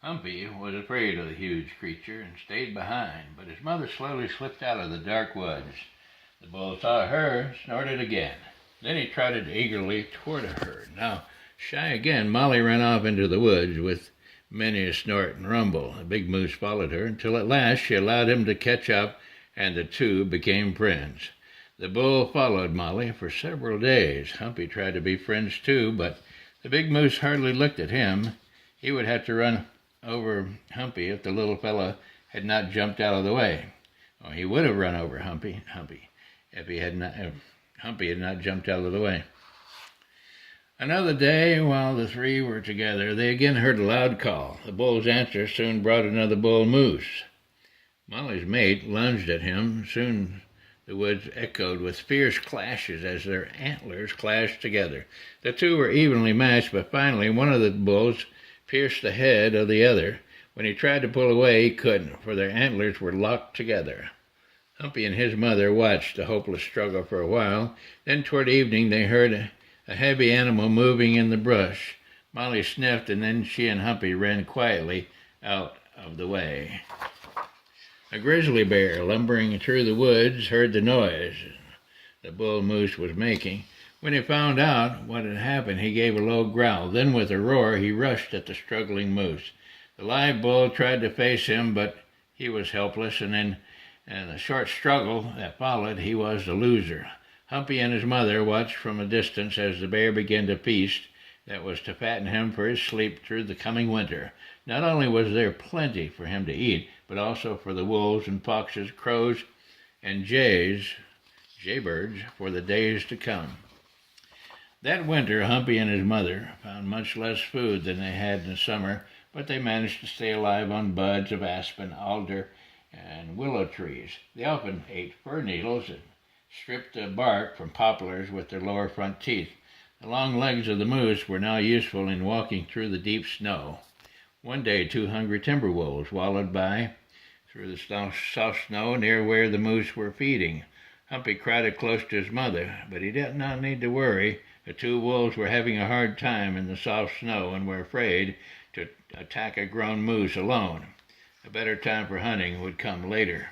Humpy was afraid of the huge creature and stayed behind, but his mother slowly slipped out of the dark woods. The bull saw her, snorted again. Then he trotted eagerly toward her. Now, shy again, Molly ran off into the woods with many a snort and rumble. The big moose followed her until at last she allowed him to catch up, and the two became friends. The bull followed Molly for several days. Humpy tried to be friends too, but the big moose hardly looked at him. He would have to run over Humpy if the little fellow had not jumped out of the way. Oh, he would have run over Humpy, if Humpy had not jumped out of the way. Another day, while the three were together, they again heard a loud call. The bull's answer soon brought another bull moose. Molly's mate lunged at him. Soon the woods echoed with fierce clashes as their antlers clashed together. The two were evenly matched, but finally one of the bulls pierced the head of the other. When he tried to pull away, he couldn't, for their antlers were locked together. Humpy and his mother watched the hopeless struggle for a while. Then toward evening they heard a heavy animal moving in the brush. Molly sniffed, and then she and Humpy ran quietly out of the way. A grizzly bear, lumbering through the woods, heard the noise the bull moose was making. When he found out what had happened, he gave a low growl. Then, with a roar, he rushed at the struggling moose. The live bull tried to face him, but he was helpless, and in the short struggle that followed, he was the loser. Humpy and his mother watched from a distance as the bear began to feast that was to fatten him for his sleep through the coming winter. Not only was there plenty for him to eat, but also for the wolves and foxes, crows, and jaybirds, for the days to come. That winter, Humpy and his mother found much less food than they had in the summer, but they managed to stay alive on buds of aspen, alder, and willow trees. They often ate fir needles and stripped the bark from poplars with their lower front teeth. The long legs of the moose were now useful in walking through the deep snow. One day, two hungry timber wolves wallowed by through the soft snow near where the moose were feeding. Humpy crowded close to his mother, but he did not need to worry. The two wolves were having a hard time in the soft snow and were afraid to attack a grown moose alone. A better time for hunting would come later.